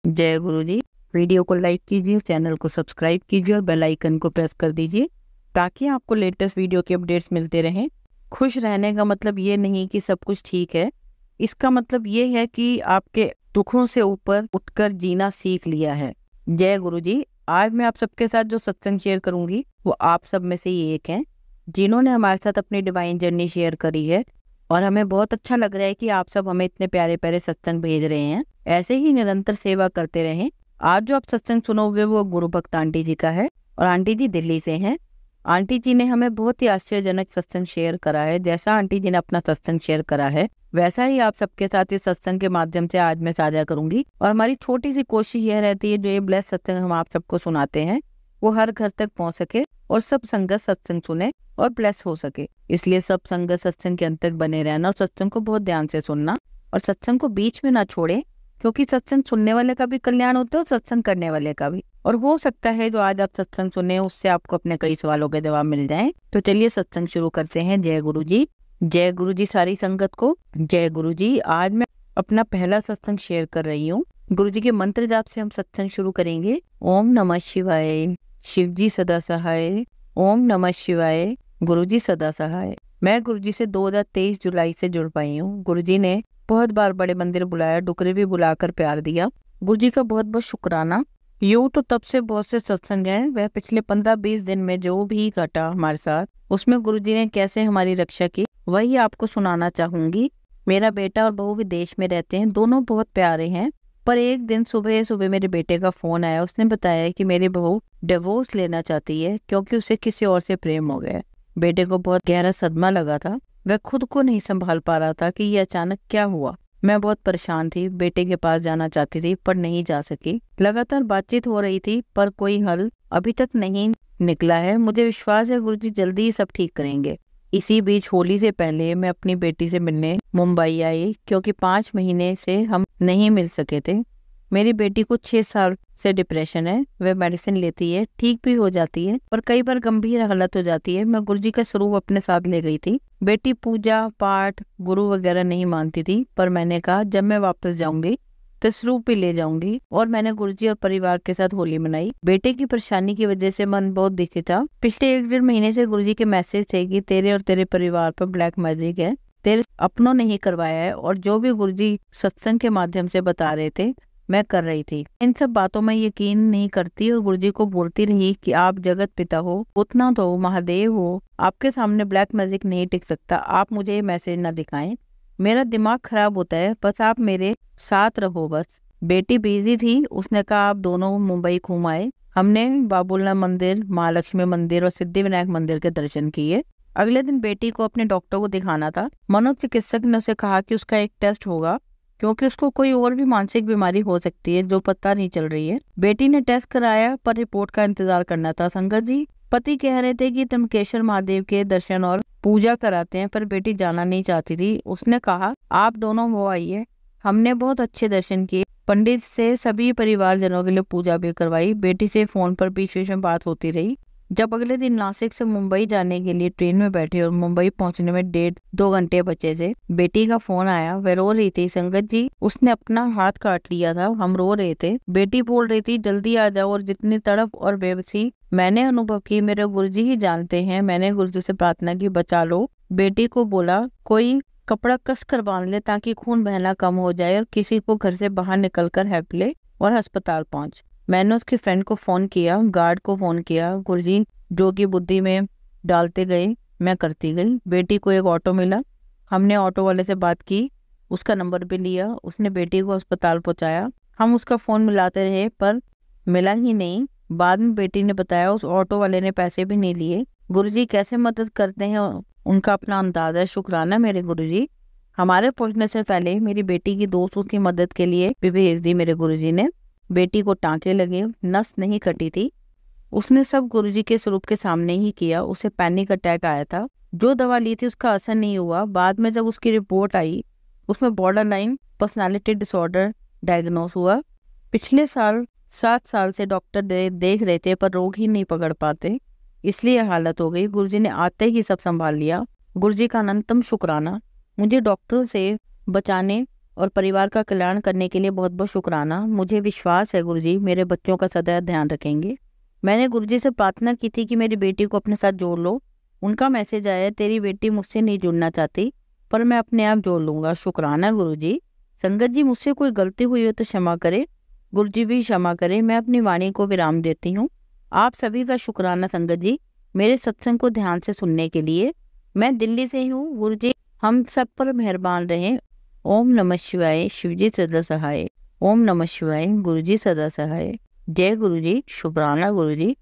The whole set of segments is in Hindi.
जय गुरु जी। वीडियो को लाइक कीजिए, चैनल को सब्सक्राइब कीजिए और बेल आइकन को प्रेस कर दीजिए ताकि आपको लेटेस्ट वीडियो के अपडेट्स मिलते रहें। खुश रहने का मतलब ये नहीं कि सब कुछ ठीक है, इसका मतलब ये है कि आपके दुखों से ऊपर उठकर जीना सीख लिया है। जय गुरु जी। आज मैं आप सबके साथ जो सत्संग शेयर करूंगी वो आप सब में से ही एक हैं जिन्होंने हमारे साथ अपनी डिवाइन जर्नी शेयर करी है, और हमें बहुत अच्छा लग रहा है कि आप सब हमें इतने प्यारे प्यारे सत्संग भेज रहे हैं। ऐसे ही निरंतर सेवा करते रहें। आज जो आप सत्संग सुनोगे वो गुरु भक्त आंटी जी का है, और आंटी जी दिल्ली से हैं। आंटी जी ने हमें बहुत ही आश्चर्यजनक सत्संग शेयर करा है। जैसा आंटी जी ने अपना सत्संग शेयर करा है वैसा ही आप सबके साथ इस सत्संग के माध्यम से आज मैं साझा करूंगी। और हमारी छोटी सी कोशिश यह रहती है जो ये ब्लेस सत्संग हम आप सबको सुनाते हैं वो हर घर तक पहुंच सके और सब संगत सत्संग सुने और ब्लेस हो सके। इसलिए सब संगत सत्संग के अंत तक बने रहना और सत्संग को बहुत ध्यान से सुनना, और सत्संग को बीच में ना छोड़े, क्योंकि सत्संग सुनने वाले का भी कल्याण होता है और सत्संग करने वाले का भी। और हो सकता है जो आज आप सत्संग सुने उससे आपको अपने कई सवालों के जवाब मिल जाएं। तो चलिए सत्संग शुरू करते हैं। जय गुरु जी। जय गुरु जी सारी संगत को। जय गुरु जी। आज मैं अपना पहला सत्संग शेयर कर रही हूँ। गुरु जी के मंत्र जाप से हम सत्संग शुरू करेंगे। ओम नमः शिवाय। शिव जी सदा सहाय। ओम नमः शिवाय। गुरु जी सदा सहाय। मैं गुरु जी से 2023 जुलाई से जुड़ पाई हूँ। गुरु जी ने बहुत बार बड़े मंदिर बुलाया, डुकरे भी बुलाकर प्यार दिया। गुरु जी का बहुत बहुत शुक्राना। यूं तो तब से बहुत से सत्संग हैं, वह पिछले 15-20 दिन में जो भी घटा हमारे साथ उसमें गुरु जी ने कैसे हमारी रक्षा की वही आपको सुनाना चाहूंगी। मेरा बेटा और बहू विदेश में रहते हैं, दोनों बहुत प्यारे हैं। पर एक दिन सुबह सुबह मेरे बेटे का फोन आया। उसने बताया कि मेरी बहू डिवोर्स लेना चाहती है क्योंकि उसे किसी और से प्रेम हो गया। बेटे को बहुत गहरा सदमा लगा था। वह खुद को नहीं संभाल पा रहा था कि ये अचानक क्या हुआ। मैं बहुत परेशान थी, बेटे के पास जाना चाहती थी पर नहीं जा सकी। लगातार बातचीत हो रही थी पर कोई हल अभी तक नहीं निकला है। मुझे विश्वास है गुरुजी जल्दी ही सब ठीक करेंगे। इसी बीच होली से पहले मैं अपनी बेटी से मिलने मुंबई आई क्योंकि 5 महीने से हम नहीं मिल सके थे। मेरी बेटी को 6 साल से डिप्रेशन है। वह मेडिसिन लेती है, ठीक भी हो जाती है पर कई बार गंभीर हालत हो जाती है। मैं गुरुजी का स्वरूप अपने साथ ले गई थी। बेटी पूजा पाठ गुरु वगैरह नहीं मानती थी, पर मैंने कहा जब मैं वापस जाऊंगी तो स्वरूप भी ले जाऊंगी, और मैंने गुरुजी और परिवार के साथ होली मनाई। बेटे की परेशानी की वजह से मन बहुत दुखी था। पिछले 1-1.5 महीने से गुरुजी के मैसेज थे कि तेरे और तेरे परिवार पर ब्लैक मैजिक है, तेरे अपनों ने ही करवाया है, और जो भी गुरुजी सत्संग के माध्यम से बता रहे थे मैं कर रही थी। इन सब बातों में यकीन नहीं करती और गुरुजी को बोलती रही कि आप जगत पिता हो, उतना तो महादेव हो, आपके सामने ब्लैक मैजिक नहीं टिक सकता, आप मुझे ये मैसेज ना दिखाएं। मेरा दिमाग खराब होता है, बस आप मेरे साथ रहो बस। बेटी बिजी थी, उसने कहा आप दोनों मुंबई घूम आए। हमने बाबुलनाथ मंदिर, महालक्ष्मी मंदिर और सिद्धिविनायक मंदिर के दर्शन किए। अगले दिन बेटी को अपने डॉक्टर को दिखाना था। मनोचिकित्सक ने उसे कहा कि उसका एक टेस्ट होगा क्योंकि उसको कोई और भी मानसिक बीमारी हो सकती है जो पता नहीं चल रही है। बेटी ने टेस्ट कराया पर रिपोर्ट का इंतजार करना था। संगत जी, पति कह रहे थे कि त्र्यंबकेश्वर महादेव के दर्शन और पूजा कराते हैं, पर बेटी जाना नहीं चाहती थी। उसने कहा आप दोनों वो आइए। हमने बहुत अच्छे दर्शन किए, पंडित से सभी परिवारजनों के लिए पूजा भी करवाई। बेटी से फोन पर बीच बीच में बात होती रही। जब अगले दिन नासिक से मुंबई जाने के लिए ट्रेन में बैठे और मुंबई पहुंचने में 1.5-2 घंटे बचे थे, बेटी का फोन आया। वह रो रही थी। संगत जी, उसने अपना हाथ काट लिया था। हम रो रहे थे। बेटी बोल रही थी जल्दी आ जाओ, और जितनी तड़प और बेबसी मैंने अनुभव की मेरे गुरुजी ही जानते हैं। मैंने गुरुजी से प्रार्थना की बचा लो। बेटी को बोला कोई कपड़ा कस कर बांध ले ताकि खून बहना कम हो जाए, और किसी को घर से बाहर निकलकर हेल्प ले और अस्पताल पहुंच। मैंने उसके फ्रेंड को फोन किया, गार्ड को फोन किया। गुरुजी जो की बुद्धि में डालते गए मैं करती गई। बेटी को एक ऑटो मिला। हमने ऑटो वाले से बात की, उसका नंबर भी लिया। उसने बेटी को अस्पताल पहुंचाया। हम उसका फोन मिलाते रहे पर मिला ही नहीं। बाद में बेटी ने बताया उस ऑटो वाले ने पैसे भी नहीं लिए। गुरुजी कैसे मदद करते हैं उनका अपना अंदाजा है। शुक्राना मेरे गुरुजी। हमारे पहुंचने से पहले मेरी बेटी की दोस्त उसकी मदद के लिए भी भेज दी मेरे गुरुजी ने। बेटी को टांके लगे, नस नहीं कटी थी। उसने सब गुरुजी के स्वरूप के सामने ही किया। उसे पैनिक अटैक आया था। जो दवा ली थी उसका असर नहीं हुआ। बाद में जब उसकी रिपोर्ट आई उसमें बॉर्डरलाइन पर्सनालिटी डिसऑर्डर डायग्नोस हुआ। पिछले साल 7 साल से डॉक्टर देख रहे थे पर रोग ही नहीं पकड़ पाते, इसलिए हालत हो गई। गुरुजी ने आते ही सब संभाल लिया। गुरुजी का अनंतम शुक्राना। मुझे डॉक्टरों से बचाने और परिवार का कल्याण करने के लिए बहुत बहुत शुक्राना। मुझे विश्वास है गुरुजी मेरे बच्चों का सदैव ध्यान रखेंगे। मैंने गुरुजी से प्रार्थना की थी कि मेरी बेटी को अपने साथ जोड़ लो। उनका मैसेज आया, तेरी बेटी मुझसे नहीं जुड़ना चाहती, पर मैं अपने आप जोड़ लूंगा। शुक्राना गुरुजी। संगत जी, मुझसे कोई गलती हुई हो तो क्षमा करे, गुरुजी भी क्षमा करे। मैं अपनी वाणी को विराम देती हूँ। आप सभी का शुक्राना संगत जी, मेरे सत्संग को ध्यान से सुनने के लिए। मैं दिल्ली से हूँ। गुरुजी हम सब पर मेहरबान रहें। ओम नमः शिवाय। शिवजी सदा सहाय। ओम नमः शिवाय। गुरुजी सदा सहाय। जय गुरुजी। शुभराना गुरुजी।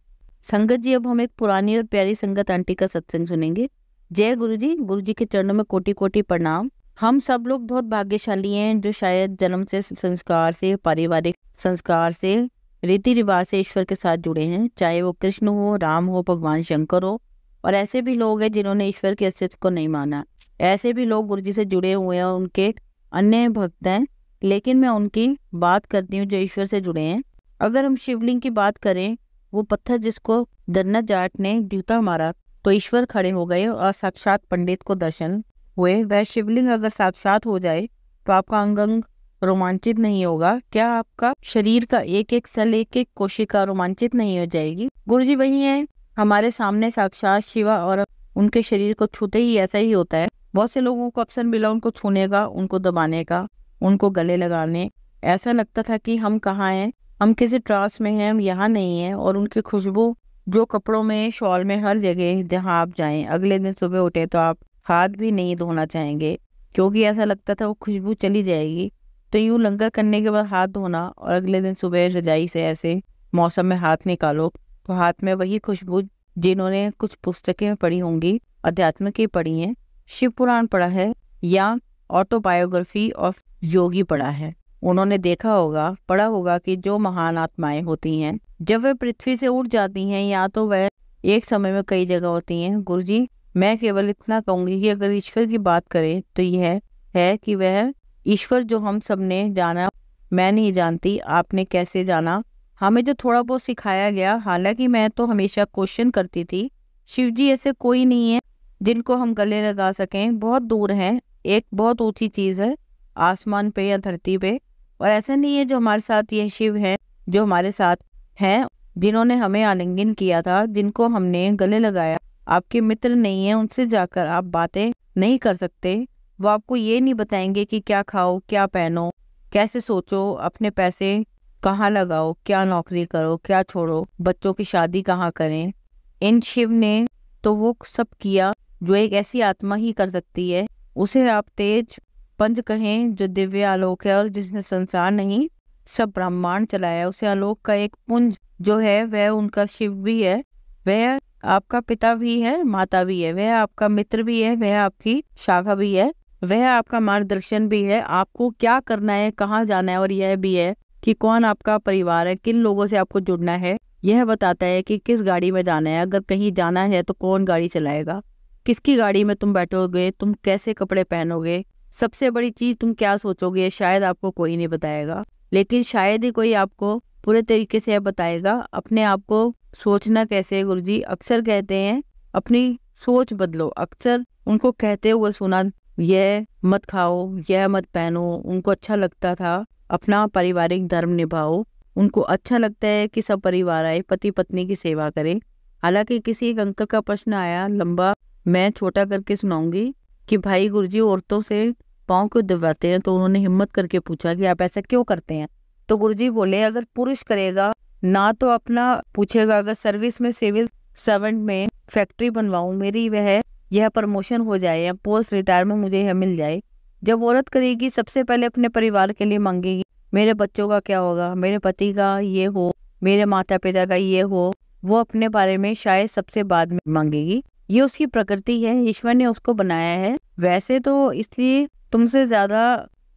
संगत जी, अब हम एक पुरानी और प्यारी संगत आंटी का सत्संग सुनेंगे। जय गुरुजी। गुरुजी के चरणों में कोटि कोटि प्रणाम। हम सब लोग बहुत भाग्यशाली हैं जो शायद जन्म से, संस्कार से, पारिवारिक संस्कार से, रीति रिवाज से ईश्वर के साथ जुड़े हैं। चाहे वो कृष्ण हो, राम हो, भगवान शंकर हो। और ऐसे भी लोग हैं जिन्होंने ईश्वर के अस्तित्व को नहीं माना। ऐसे भी लोग गुरुजी से जुड़े हुए हैं, उनके अन्य भक्त हैं। लेकिन मैं उनकी बात करती हूँ जो ईश्वर से जुड़े हैं। अगर हम शिवलिंग की बात करें, वो पत्थर जिसको दन्नत जाट ने जूता मारा तो ईश्वर खड़े हो गए और साक्षात पंडित को दर्शन हुए। वह शिवलिंग अगर साक्षात हो जाए तो आपका अंग अंग रोमांचित नहीं होगा? क्या आपका शरीर का एक एक सेल, एक एक कोशिका रोमांचित नहीं हो जाएगी? गुरुजी वही है हमारे सामने साक्षात शिवा, और उनके शरीर को छूते ही ऐसा ही होता है। बहुत से लोगों को अवसर मिला उनको छूने का, उनको दबाने का, उनको गले लगाने। ऐसा लगता था कि हम कहाँ हैं, हम किसी ट्रांस में हैं, हम यहाँ नहीं हैं। और उनकी खुशबू जो कपड़ों में, शॉल में, हर जगह जहाँ आप जाएं, अगले दिन सुबह उठे तो आप हाथ भी नहीं धोना चाहेंगे, क्योंकि ऐसा लगता था वो खुशबू चली जाएगी। तो यूं लंगर करने के बाद हाथ धोना और अगले दिन सुबह रजाई से ऐसे मौसम में हाथ निकालो तो हाथ में वही खुशबू। जिन्होंने कुछ पुस्तकें पढ़ी होंगी, अध्यात्म की पढ़ी हैं, शिव पुराण पढ़ा है या ऑटोबायोग्राफी ऑफ योगी पढ़ा है, उन्होंने देखा होगा, पढ़ा होगा कि जो महान आत्माएं होती हैं जब वह पृथ्वी से उठ जाती हैं, या तो वह एक समय में कई जगह होती हैं। गुरुजी मैं केवल इतना कहूंगी कि अगर ईश्वर की बात करें तो यह है कि वह ईश्वर जो हम सब ने जाना, मैं नहीं जानती आपने कैसे जाना, हमें जो थोड़ा बहुत सिखाया गया। हालांकि मैं तो हमेशा क्वेश्चन करती थी, शिव जी ऐसे कोई नहीं है जिनको हम गले लगा सकें, बहुत दूर हैं, एक बहुत ऊंची चीज़ है आसमान पे या धरती पे। और ऐसा नहीं है जो हमारे साथ ये शिव है जो हमारे साथ हैं, जिन्होंने हमें आलिंगन किया था, जिनको हमने गले लगाया, आपके मित्र नहीं है, उनसे जाकर आप बातें नहीं कर सकते। वो आपको ये नहीं बताएंगे कि क्या खाओ, क्या पहनो, कैसे सोचो, अपने पैसे कहाँ लगाओ, क्या नौकरी करो, क्या छोड़ो, बच्चों की शादी कहाँ करें। इन शिव ने तो वो सब किया जो एक ऐसी आत्मा ही कर सकती है। उसे आप तेज पंच कहें जो दिव्य आलोक है और जिसने संसार नहीं सब ब्रह्मांड चलाया। उसे आलोक का एक पुंज जो है वह उनका शिव भी है, वह आपका पिता भी है, माता भी है, वह आपका मित्र भी है, वह आपकी शाखा भी है, वह आपका मार्गदर्शन भी है, आपको क्या करना है, कहाँ जाना है, और यह भी है कि कौन आपका परिवार है, किन लोगों से आपको जुड़ना है। यह बताता है कि किस गाड़ी में जाना है, अगर कहीं जाना है तो कौन गाड़ी चलाएगा, किसकी गाड़ी में तुम बैठोगे, तुम कैसे कपड़े पहनोगे, सबसे बड़ी चीज तुम क्या सोचोगे, शायद आपको कोई नहीं बताएगा। लेकिन शायद ही कोई आपको पूरे तरीके से बताएगा। अपने आप को सोचना कैसे है, गुरुजी अक्सर कहते हैं अपनी सोच बदलो। अक्सर उनको कहते हुए सुना, यह मत खाओ, यह मत पहनो। उनको अच्छा लगता था अपना पारिवारिक धर्म निभाओ, उनको अच्छा लगता है कि सब परिवार आए, पति पत्नी की सेवा करें। हालांकि किसी एक अंकल का प्रश्न आया लंबा, मैं छोटा करके सुनाऊंगी, कि भाई गुरुजी औरतों से पाँव क्यों दबाते हैं। तो उन्होंने हिम्मत करके पूछा कि आप ऐसा क्यों करते हैं। तो गुरुजी बोले अगर पुरुष करेगा ना तो अपना पूछेगा, अगर सर्विस में सिविल सर्वेंट में फैक्ट्री बनवाऊं, मेरी वह यह प्रमोशन हो जाए या पोस्ट रिटायरमेंट मुझे यह मिल जाए। जब औरत करेगी सबसे पहले अपने परिवार के लिए मांगेगी, मेरे बच्चों का क्या होगा, मेरे पति का ये हो, मेरे माता पिता का ये हो, वो अपने बारे में शायद सबसे बाद में मांगेगी। ये उसकी प्रकृति है, ईश्वर ने उसको बनाया है। वैसे तो इसलिए तुमसे ज्यादा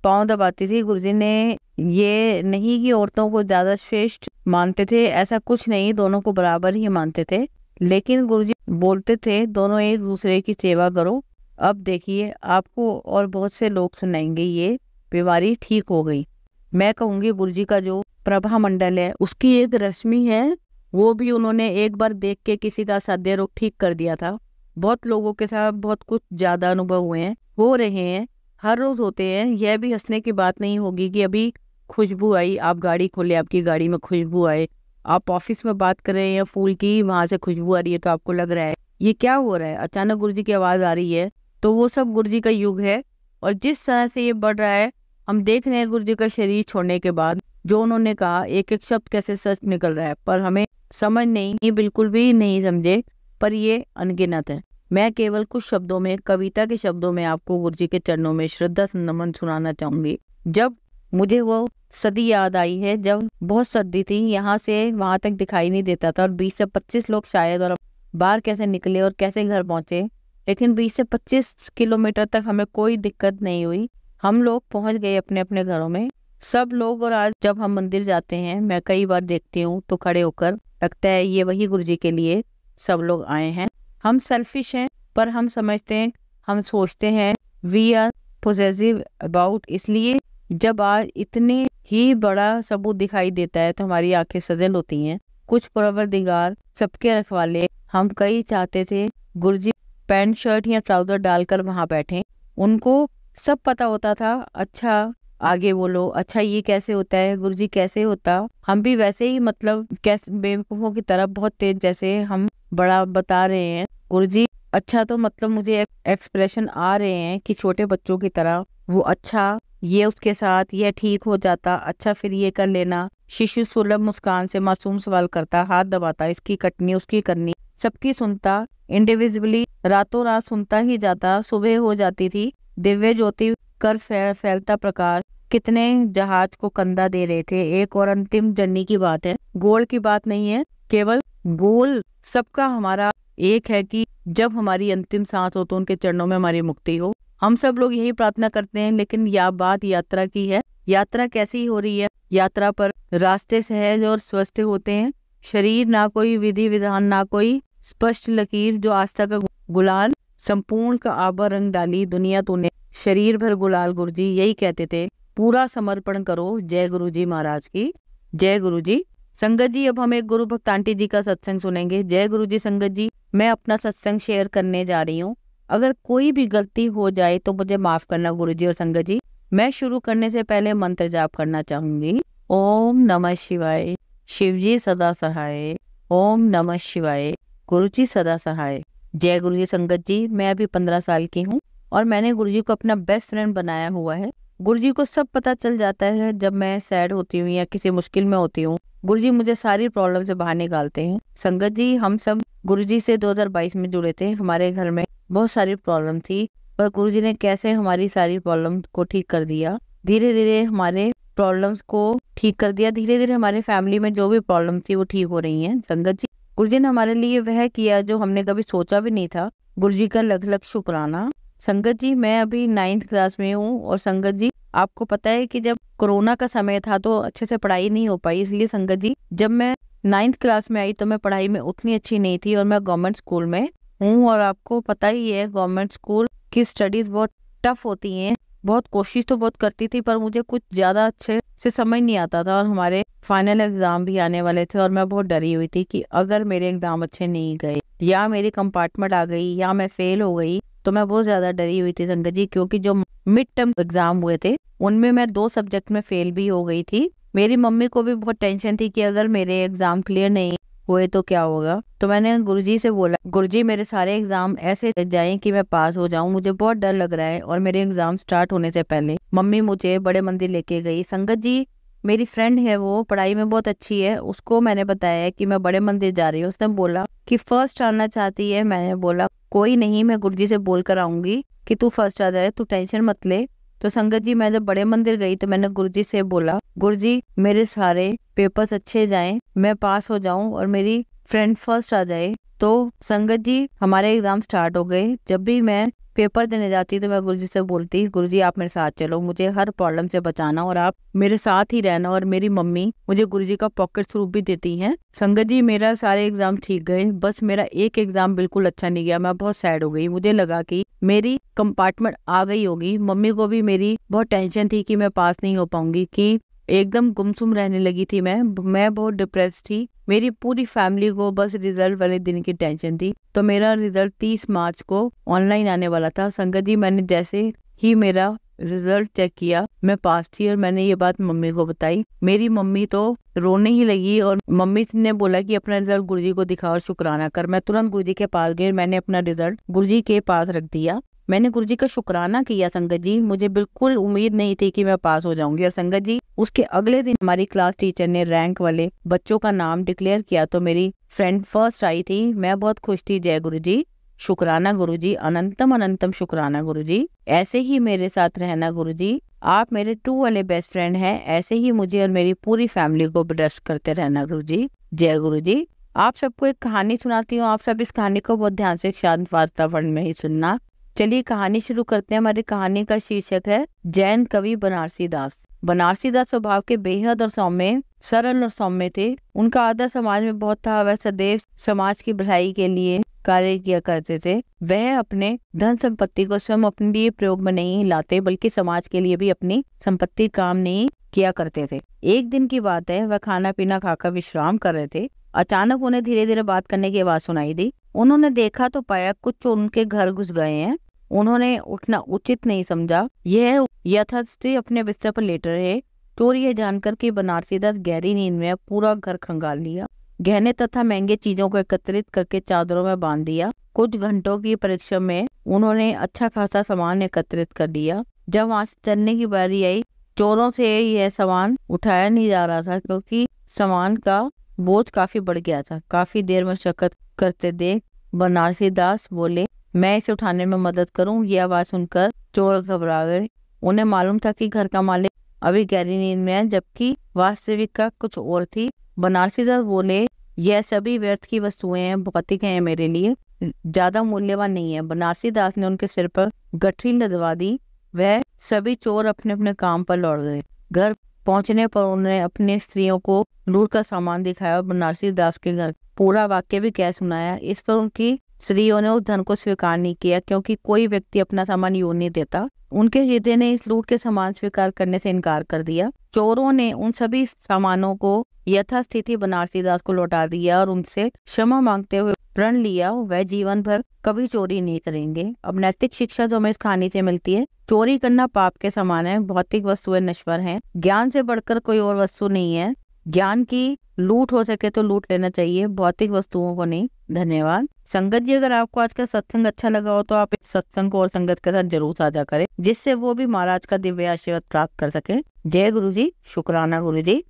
पाँव दबाती थी। गुरुजी ने ये नहीं कि औरतों को ज्यादा श्रेष्ठ मानते थे, ऐसा कुछ नहीं, दोनों को बराबर ही मानते थे। लेकिन गुरुजी बोलते थे दोनों एक दूसरे की सेवा करो। अब देखिए आपको और बहुत से लोग सुनाएंगे ये बीमारी ठीक हो गई। मैं कहूँगी गुरुजी का जो प्रभा मंडल है उसकी एक रश्मि है, वो भी उन्होंने एक बार देख के किसी का साध्य रोग ठीक कर दिया था। बहुत लोगों के साथ बहुत कुछ ज्यादा अनुभव हुए हैं, हो रहे हैं। हर रोज होते हैं। यह भी हंसने की बात नहीं होगी कि अभी खुशबू आई, आप गाड़ी खोले, आपकी गाड़ी में खुशबू आए, आप ऑफिस में बात कर रहे हैं फूल की, वहां से खुशबू आ रही है, तो आपको लग रहा है ये क्या हो रहा है, अचानक गुरुजी की आवाज आ रही है। तो वो सब गुरुजी का युग है। और जिस तरह से ये बढ़ रहा है, हम देख रहे हैं गुरुजी का शरीर छोड़ने के बाद जो उन्होंने कहा, एक एक शब्द कैसे सच निकल रहा है, पर हमें समझ नहीं, ये बिल्कुल भी नहीं समझे, पर ये अनगिनत है। मैं केवल कुछ शब्दों में, कविता के शब्दों में आपको गुरुजी के चरणों में श्रद्धा नमन सुनाना चाहूंगी। जब मुझे वो सदी याद आई है जब बहुत सर्दी थी, यहाँ से वहां तक दिखाई नहीं देता था, और 20 से 25 लोग शायद, और बाहर कैसे निकले और कैसे घर पहुंचे, लेकिन 20 से 25 किलोमीटर तक हमें कोई दिक्कत नहीं हुई। हम लोग पहुंच गए अपने अपने घरों में सब लोग। और आज जब हम मंदिर जाते हैं, मैं कई बार देखती हूँ तो खड़े होकर लगता है ये वही गुरुजी के लिए सब लोग आए हैं। हम सेल्फिश हैं, पर हम समझते हैं, हम सोचते हैं, वी आर पोजेसिव अबाउट। इसलिए जब आज इतने ही बड़ा सबूत दिखाई देता है तो हमारी आंखें सजल होती हैं। कुछ परवरदिगार सबके रखवाले, हम कई चाहते थे गुरुजी पैंट शर्ट या ट्राउजर डालकर वहां बैठे, उनको सब पता होता था। अच्छा आगे बोलो, अच्छा ये कैसे होता है, गुरुजी कैसे होता। हम भी वैसे ही मतलब कैसे बेवकूफों की तरह बहुत तेज जैसे हम बड़ा बता रहे हैं गुरुजी। अच्छा तो मतलब मुझे एक्सप्रेशन आ रहे हैं कि छोटे बच्चों की तरह वो, अच्छा ये उसके साथ ये ठीक हो जाता, अच्छा फिर ये कर लेना। शिशु सुलभ मुस्कान से मासूम सवाल करता, हाथ दबाता, इसकी कटनी उसकी करनी, सबकी सुनता, इंडिविजुअली रातों रात सुनता ही जाता। सुबह हो जाती थी, दिव्य ज्योति कर फैलता प्रकाश, कितने जहाज को कंधा दे रहे थे। एक और अंतिम जर्नी की बात है, गोल की बात नहीं है, केवल गोल सबका हमारा एक है कि जब हमारी अंतिम सांस हो तो उनके चरणों में हमारी मुक्ति हो। हम सब लोग यही प्रार्थना करते हैं। लेकिन यह बात यात्रा की है। यात्रा कैसी हो रही है? यात्रा पर रास्ते सहज और स्वस्थ होते हैं, शरीर ना कोई विधि विधान, ना कोई स्पष्ट लकीर, जो आस्था का गुलाल संपूर्ण का आभा रंग डाली दुनिया तूने, शरीर भर गुलाल। गुरुजी यही कहते थे, पूरा समर्पण करो। जय गुरुजी महाराज की जय। गुरुजी संगत जी, अब हम एक गुरु भक्त आंटी जी का सत्संग सुनेंगे। जय गुरुजी संगत जी, मैं अपना सत्संग शेयर करने जा रही हूँ। अगर कोई भी गलती हो जाए तो मुझे माफ करना गुरुजी और संगत जी। मैं शुरू करने से पहले मंत्र जाप करना चाहूंगी। ओम नमः शिवाय, शिवजी सदा सहाय। ओम नमः शिवाय, गुरुजी सदा सहाय। जय गुरुजी संगत जी, मैं अभी 15 साल की हूँ और मैंने गुरुजी को अपना बेस्ट फ्रेंड बनाया हुआ है। गुरुजी को सब पता चल जाता है जब मैं सैड होती हूँ या किसी मुश्किल में होती हूँ। गुरुजी मुझे सारी प्रॉब्लम से बाहर निकालते हैं। संगत जी, हम सब गुरुजी से 2022 में जुड़े थे। हमारे घर में बहुत सारी प्रॉब्लम थी, पर गुरुजी ने कैसे हमारी सारी प्रॉब्लम को ठीक कर दिया। धीरे धीरे हमारे प्रॉब्लम्स को ठीक कर दिया। धीरे धीरे हमारे फैमिली में जो भी प्रॉब्लम थी वो ठीक हो रही है। संगत जी, गुरुजी ने हमारे लिए वह किया जो हमने कभी सोचा भी नहीं था। गुरुजी का लख लख शुक्राना। संगत जी, मैं अभी 9th क्लास में हूँ और संगत जी आपको पता है कि जब कोरोना का समय था तो अच्छे से पढ़ाई नहीं हो पाई। इसलिए संगत जी, जब मैं 9th क्लास में आई तो मैं पढ़ाई में उतनी अच्छी नहीं थी और मैं गवर्नमेंट स्कूल में हूँ। और आपको पता ही है गवर्नमेंट स्कूल की स्टडीज बहुत टफ होती हैं। बहुत कोशिश तो बहुत करती थी, पर मुझे कुछ ज्यादा अच्छे से समझ नहीं आता था। और हमारे फाइनल एग्जाम भी आने वाले थे और मैं बहुत डरी हुई थी कि अगर मेरे एग्जाम अच्छे नहीं गए या मेरी कंपार्टमेंट आ गई या मैं फेल हो गई तो मैं बहुत ज्यादा डरी हुई थी संगत जी। क्योंकि जो मिड टर्म एग्जाम हुए थे उनमें मैं 2 सब्जेक्ट में फेल भी हो गई थी। मेरी मम्मी को भी बहुत टेंशन थी कि अगर मेरे एग्जाम क्लियर नहीं हुए तो क्या होगा। तो मैंने गुरुजी से बोला, गुरुजी मेरे सारे एग्जाम ऐसे जाएं कि मैं पास हो जाऊं, मुझे बहुत डर लग रहा है। और मेरे एग्जाम स्टार्ट होने से पहले मम्मी मुझे बड़े मंदिर लेके गई। संगत जी, मेरी फ्रेंड है, वो पढ़ाई में बहुत अच्छी है, उसको मैंने बताया कि मैं बड़े मंदिर जा रही हूँ। उसने बोला कि फर्स्ट आना चाहती है। मैंने बोला कोई नहीं, मैं गुरुजी से बोल कर आऊंगी कि तू फर्स्ट आ जाए, तू टेंशन मत ले। तो संगत जी, मैं जब बड़े मंदिर गई तो मैंने गुरुजी से बोला, गुरुजी मेरे सारे पेपर्स अच्छे जाएं, मैं पास हो जाऊं और मेरी फ्रेंड फर्स्ट आ जाए। तो संगत जी, हमारे एग्जाम स्टार्ट हो गए। जब भी मैं पेपर देने जाती तो मैं गुरुजी से बोलती, गुरुजी आप मेरे साथ चलो, मुझे हर प्रॉब्लम से बचाना और आप मेरे साथ ही रहना। और मेरी मम्मी मुझे गुरुजी का पॉकेट स्वरूप भी देती हैं। संगत जी, मेरा सारे एग्जाम ठीक गए, बस मेरा एक एग्जाम बिल्कुल अच्छा नहीं गया। मैं बहुत सैड हो गई, मुझे लगा कि मेरी कंपार्टमेंट आ गई होगी। मम्मी को भी मेरी बहुत टेंशन थी कि मैं पास नहीं हो पाऊंगी, कि एकदम गुमसुम रहने लगी थी मैं बहुत डिप्रेस थी। मेरी पूरी फैमिली को बस रिजल्ट वाले दिन की टेंशन थी। तो मेरा रिजल्ट 30 मार्च को ऑनलाइन आने वाला था। संगत जी, मैंने जैसे ही मेरा रिजल्ट चेक किया, मैं पास थी और मैंने ये बात मम्मी को बताई। मेरी मम्मी तो रोने ही लगी और मम्मी ने बोला कि अपना रिजल्ट गुरुजी को दिखा और शुक्राना कर। मैं तुरंत गुरुजी के पास गई, मैंने अपना रिजल्ट गुरुजी के पास रख दिया। मैंने गुरुजी का शुक्राना किया। संगत जी, मुझे बिल्कुल उम्मीद नहीं थी कि मैं पास हो जाऊंगी। और संगत जी, उसके अगले दिन हमारी क्लास टीचर ने रैंक वाले बच्चों का नाम डिक्लेयर किया तो मेरी फ्रेंड फर्स्ट आई थी। मैं बहुत खुश थी। जय गुरुजी, शुक्राना गुरुजी, अनंतम अनंतम शुक्राना गुरुजी। ऐसे ही मेरे साथ रहना गुरुजी, आप मेरे ट्रू वाले बेस्ट फ्रेंड हैं। ऐसे ही मुझे और मेरी पूरी फैमिली को ब्लेस करते रहना गुरुजी। जय गुरुजी। आप सबको एक कहानी सुनाती हूँ, आप सब इस कहानी को बहुत ध्यान से शांत वातावरण में ही सुनना। चलिए कहानी शुरू करते हैं। हमारी कहानी का शीर्षक है जैन कवि बनारसी दास। बनारसी दास स्वभाव के बेहद और सौम्य, सरल और सौम्य थे। उनका आदर समाज में बहुत था। वह सदैव समाज की भलाई के लिए कार्य किया करते थे। वह अपने धन संपत्ति को स्वयं अपने लिए प्रयोग में नहीं लाते, बल्कि समाज के लिए भी अपनी संपत्ति काम नहीं किया करते थे। एक दिन की बात है, वह खाना पीना खाकर विश्राम कर रहे थे। अचानक उन्हें धीरे धीरे बात करने की आवाज सुनाई दी। उन्होंने देखा तो पाया कुछ चोर उनके घर घुस गए हैं। उन्होंने उठना उचित नहीं समझा। यह यथास्थिति अपने बिस्तर पर लेट रहे। चोर यह जानकर कि बनारसी दास गहरी नींद में पूरा घर खंगाल लिया। गहने तथा महंगे चीजों को एकत्रित करके चादरों में बांध दिया। कुछ घंटों की परीक्षा में उन्होंने अच्छा खासा सामान एकत्रित कर लिया। जब वहां से चलने की बारी आई, चोरों से यह सामान उठाया नहीं जा रहा था, क्योंकि सामान का बोझ काफी बढ़ गया था। काफी देर मशक्कत करते देख बनारसी दास बोले, मैं इसे उठाने में मदद करूं। ये आवाज सुनकर चोर घबरा गए। उन्हें मालूम था कि घर का मालिक अभी गहरी नींद में है, जबकि वास्तविकता कुछ और थी। बनारसी दास बोले, यह सभी व्यर्थ की वस्तुएं हैं, भौतिक हैं, मेरे लिए ज्यादा मूल्यवान नहीं है। बनारसी दास ने उनके सिर पर गठरी लदवा दी। वह सभी चोर अपने अपने काम पर लौट गए। घर पहुंचने पर उन्होंने अपने स्त्रियों को लूट का सामान दिखाया और बनारसी दास के घर पूरा वाक्य भी कह सुनाया। इस पर उनकी स्त्रियों ने उस धन को स्वीकार नहीं किया, क्योंकि कोई व्यक्ति अपना सामान यूं नहीं देता। उनके हृदय ने इस लूट के सामान स्वीकार करने से इनकार कर दिया। चोरों ने उन सभी सामानों को यथास्थिति बनारसी दास को लौटा दिया और उनसे क्षमा मांगते हुए प्रण लिया वह जीवन भर कभी चोरी नहीं करेंगे। अब नैतिक शिक्षा जो हमें इस कहानी से मिलती है, चोरी करना पाप के समान है। भौतिक वस्तुएं नश्वर हैं, ज्ञान से बढ़कर कोई और वस्तु नहीं है। ज्ञान की लूट हो सके तो लूट लेना चाहिए, भौतिक वस्तुओं को नहीं। धन्यवाद। संगत जी, अगर आपको आज का सत्संग अच्छा लगा हो तो आप इस सत्संग को और संगत के साथ जरूर साझा करें, जिससे वो भी महाराज का दिव्य आशीर्वाद प्राप्त कर सके। जय गुरु जी, शुक्राना गुरु जी।